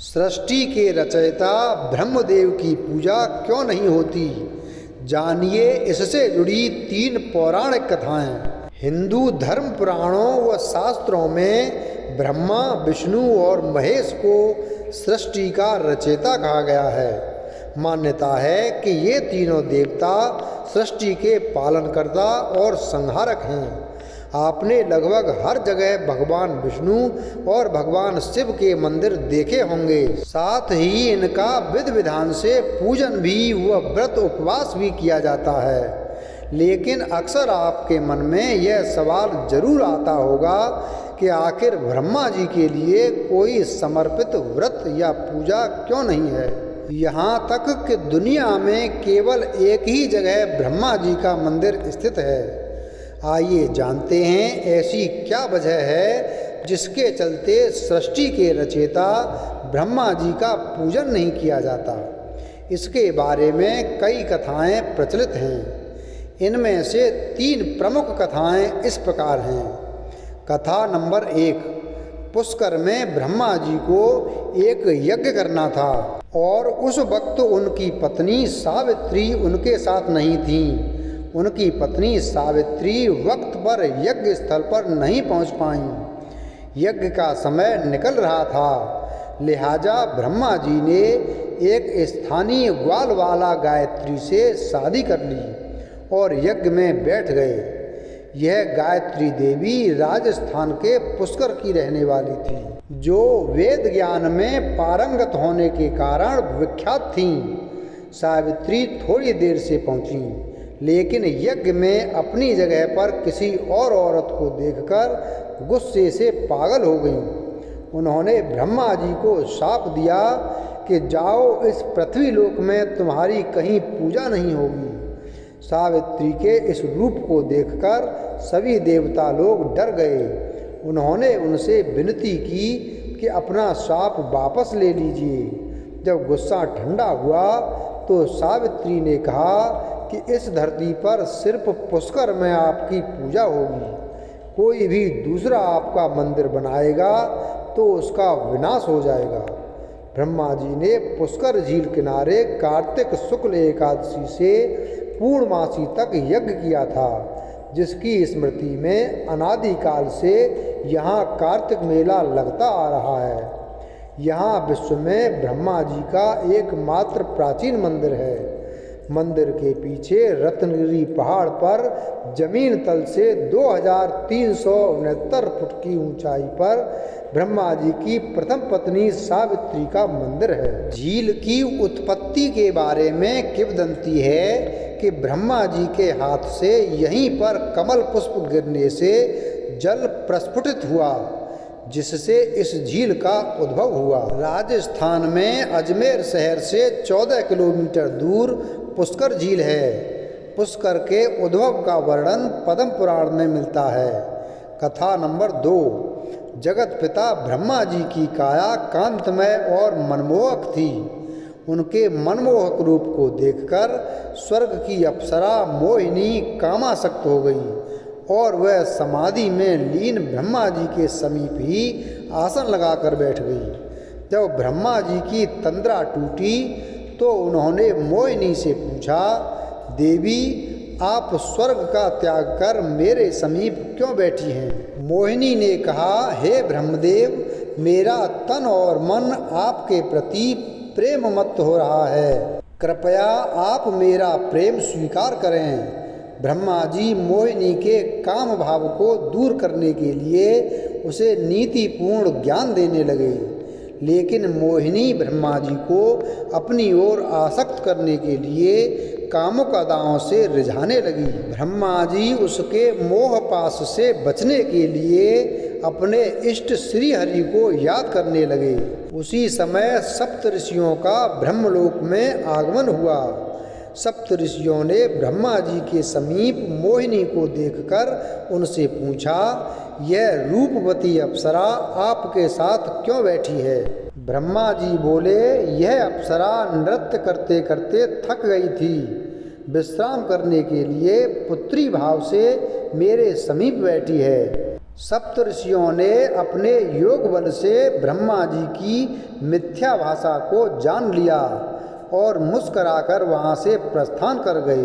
सृष्टि के रचयिता ब्रह्मदेव की पूजा क्यों नहीं होती, जानिए इससे जुड़ी 3 पौराणिक कथाएं। हिंदू धर्म पुराणों व शास्त्रों में ब्रह्मा, विष्णु और महेश को सृष्टि का रचयिता कहा गया है। मान्यता है कि ये तीनों देवता सृष्टि के पालनकर्ता और संहारक हैं। आपने लगभग हर जगह भगवान विष्णु और भगवान शिव के मंदिर देखे होंगे। साथ ही इनका विधि विधान से पूजन भी व व्रत उपवास भी किया जाता है। लेकिन अक्सर आपके मन में यह सवाल जरूर आता होगा कि आखिर ब्रह्मा जी के लिए कोई समर्पित व्रत या पूजा क्यों नहीं है। यहाँ तक कि दुनिया में केवल एक ही जगह ब्रह्मा जी का मंदिर स्थित है। आइए जानते हैं ऐसी क्या वजह है जिसके चलते सृष्टि के रचयिता ब्रह्मा जी का पूजन नहीं किया जाता। इसके बारे में कई कथाएं प्रचलित हैं। इनमें से 3 प्रमुख कथाएं इस प्रकार हैं। कथा नंबर 1, पुष्कर में ब्रह्मा जी को एक यज्ञ करना था और उस वक्त उनकी पत्नी सावित्री उनके साथ नहीं थी। उनकी पत्नी सावित्री वक्त पर यज्ञ स्थल पर नहीं पहुंच पाई। यज्ञ का समय निकल रहा था, लिहाजा ब्रह्मा जी ने एक स्थानीय ग्वाल वाला गायत्री से शादी कर ली और यज्ञ में बैठ गए। यह गायत्री देवी राजस्थान के पुष्कर की रहने वाली थी, जो वेद ज्ञान में पारंगत होने के कारण विख्यात थीं। सावित्री थोड़ी देर से पहुंची, लेकिन यज्ञ में अपनी जगह पर किसी और औरत को देखकर गुस्से से पागल हो गईं। उन्होंने ब्रह्मा जी को शाप दिया कि जाओ, इस पृथ्वी लोक में तुम्हारी कहीं पूजा नहीं होगी। सावित्री के इस रूप को देखकर सभी देवता लोग डर गए। उन्होंने उनसे विनती की कि अपना शाप वापस ले लीजिए। जब गुस्सा ठंडा हुआ तो सावित्री ने कहा कि इस धरती पर सिर्फ पुष्कर में आपकी पूजा होगी। कोई भी दूसरा आपका मंदिर बनाएगा तो उसका विनाश हो जाएगा। ब्रह्मा जी ने पुष्कर झील किनारे कार्तिक शुक्ल एकादशी से पूर्णमासी तक यज्ञ किया था, जिसकी स्मृति में अनादिकाल से यहाँ कार्तिक मेला लगता आ रहा है। यहाँ विश्व में ब्रह्मा जी का एकमात्र प्राचीन मंदिर है। मंदिर के पीछे रत्नगिरी पहाड़ पर जमीन तल से 2369 फुट की ऊंचाई पर ब्रह्मा जी की प्रथम पत्नी सावित्री का मंदिर है। झील की उत्पत्ति के बारे में किंवदंती है कि ब्रह्मा जी के हाथ से यहीं पर कमल पुष्प गिरने से जल प्रस्फुटित हुआ, जिससे इस झील का उद्भव हुआ। राजस्थान में अजमेर शहर से 14 किलोमीटर दूर पुष्कर झील है। पुष्कर के उद्भव का वर्णन पद्म पुराण में मिलता है। कथा नंबर 2, जगत पिता ब्रह्मा जी की काया कांतमय और मनमोहक थी। उनके मनमोहक रूप को देखकर स्वर्ग की अप्सरा मोहिनी कामासक्त हो गई और वह समाधि में लीन ब्रह्मा जी के समीप ही आसन लगाकर बैठ गई। जब ब्रह्मा जी की तंद्रा टूटी तो उन्होंने मोहिनी से पूछा, देवी आप स्वर्ग का त्याग कर मेरे समीप क्यों बैठी हैं? मोहिनी ने कहा, हे ब्रह्मदेव, मेरा तन और मन आपके प्रति प्रेम मत हो रहा है। कृपया आप मेरा प्रेम स्वीकार करें। ब्रह्मा जी मोहिनी के काम भाव को दूर करने के लिए उसे नीतिपूर्ण ज्ञान देने लगे, लेकिन मोहिनी ब्रह्मा जी को अपनी ओर आसक्त करने के लिए कामुक अदाओं से रिझाने लगी। ब्रह्मा जी उसके मोह पाश से बचने के लिए अपने इष्ट श्री हरि को याद करने लगे। उसी समय सप्त ऋषियों का ब्रह्मलोक में आगमन हुआ। सप्त ऋषियों ने ब्रह्मा जी के समीप मोहिनी को देखकर उनसे पूछा, यह रूपवती अप्सरा आपके साथ क्यों बैठी है? ब्रह्मा जी बोले, यह अप्सरा नृत्य करते करते थक गई थी, विश्राम करने के लिए पुत्री भाव से मेरे समीप बैठी है। सप्त ऋषियों ने अपने योग बल से ब्रह्मा जी की मिथ्या भाषा को जान लिया और मुस्कराकर वहाँ से प्रस्थान कर गए।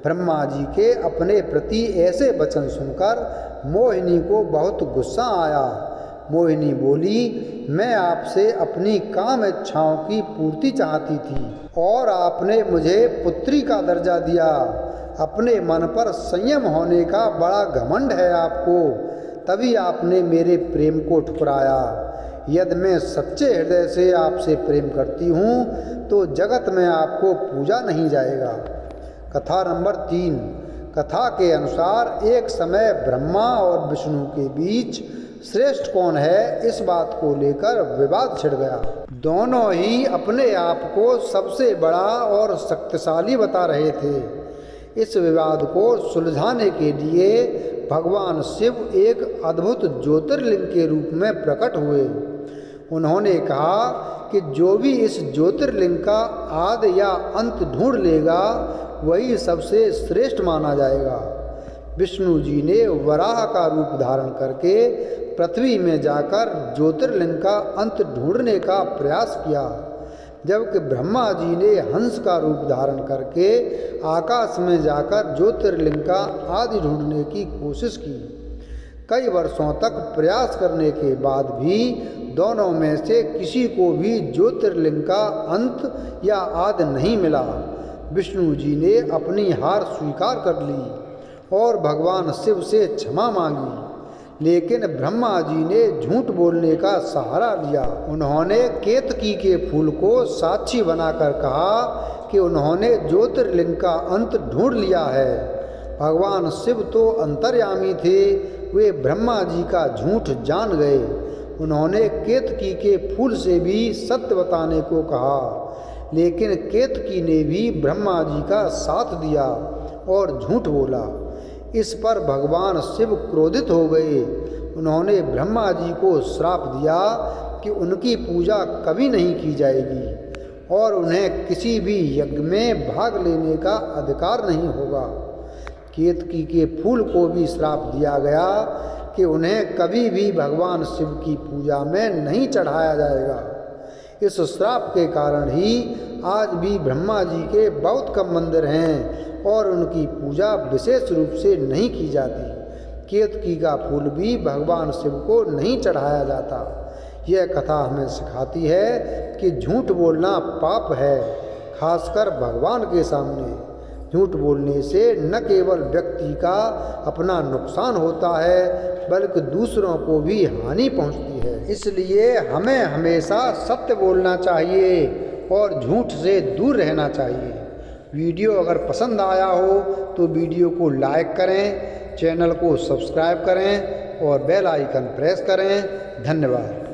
ब्रह्मा जी के अपने प्रति ऐसे वचन सुनकर मोहिनी को बहुत गुस्सा आया। मोहिनी बोली, मैं आपसे अपनी काम इच्छाओं की पूर्ति चाहती थी और आपने मुझे पुत्री का दर्जा दिया। अपने मन पर संयम होने का बड़ा घमंड है आपको, तभी आपने मेरे प्रेम को ठुकराया। यदि मैं सच्चे हृदय से आपसे प्रेम करती हूँ तो जगत में आपको पूजा नहीं जाएगा। कथा नंबर 3। कथा के अनुसार एक समय ब्रह्मा और विष्णु के बीच श्रेष्ठ कौन है इस बात को लेकर विवाद छिड़ गया। दोनों ही अपने आप को सबसे बड़ा और शक्तिशाली बता रहे थे। इस विवाद को सुलझाने के लिए भगवान शिव एक अद्भुत ज्योतिर्लिंग के रूप में प्रकट हुए। उन्होंने कहा कि जो भी इस ज्योतिर्लिंग का आदि या अंत ढूंढ लेगा वही सबसे श्रेष्ठ माना जाएगा। विष्णु जी ने वराह का रूप धारण करके पृथ्वी में जाकर ज्योतिर्लिंग का अंत ढूंढने का प्रयास किया, जबकि ब्रह्मा जी ने हंस का रूप धारण करके आकाश में जाकर ज्योतिर्लिंग का आदि ढूंढने की कोशिश की। कई वर्षों तक प्रयास करने के बाद भी दोनों में से किसी को भी ज्योतिर्लिंग का अंत या आदि नहीं मिला। विष्णु जी ने अपनी हार स्वीकार कर ली और भगवान शिव से क्षमा मांगी, लेकिन ब्रह्मा जी ने झूठ बोलने का सहारा लिया। उन्होंने केतकी के फूल को साक्षी बनाकर कहा कि उन्होंने ज्योतिर्लिंग का अंत ढूंढ लिया है। भगवान शिव तो अंतर्यामी थे, वे ब्रह्मा जी का झूठ जान गए। उन्होंने केतकी के फूल से भी सत्य बताने को कहा, लेकिन केतकी ने भी ब्रह्मा जी का साथ दिया और झूठ बोला। इस पर भगवान शिव क्रोधित हो गए। उन्होंने ब्रह्मा जी को श्राप दिया कि उनकी पूजा कभी नहीं की जाएगी और उन्हें किसी भी यज्ञ में भाग लेने का अधिकार नहीं होगा। केतकी के फूल को भी श्राप दिया गया कि उन्हें कभी भी भगवान शिव की पूजा में नहीं चढ़ाया जाएगा। इस श्राप के कारण ही आज भी ब्रह्मा जी के बहुत कम मंदिर हैं और उनकी पूजा विशेष रूप से नहीं की जाती। केतकी का फूल भी भगवान शिव को नहीं चढ़ाया जाता। यह कथा हमें सिखाती है कि झूठ बोलना पाप है, खासकर भगवान के सामने। झूठ बोलने से न केवल व्यक्ति का अपना नुकसान होता है बल्कि दूसरों को भी हानि पहुंचती है। इसलिए हमें हमेशा सत्य बोलना चाहिए और झूठ से दूर रहना चाहिए। वीडियो अगर पसंद आया हो तो वीडियो को लाइक करें, चैनल को सब्सक्राइब करें और बेल आइकन प्रेस करें। धन्यवाद।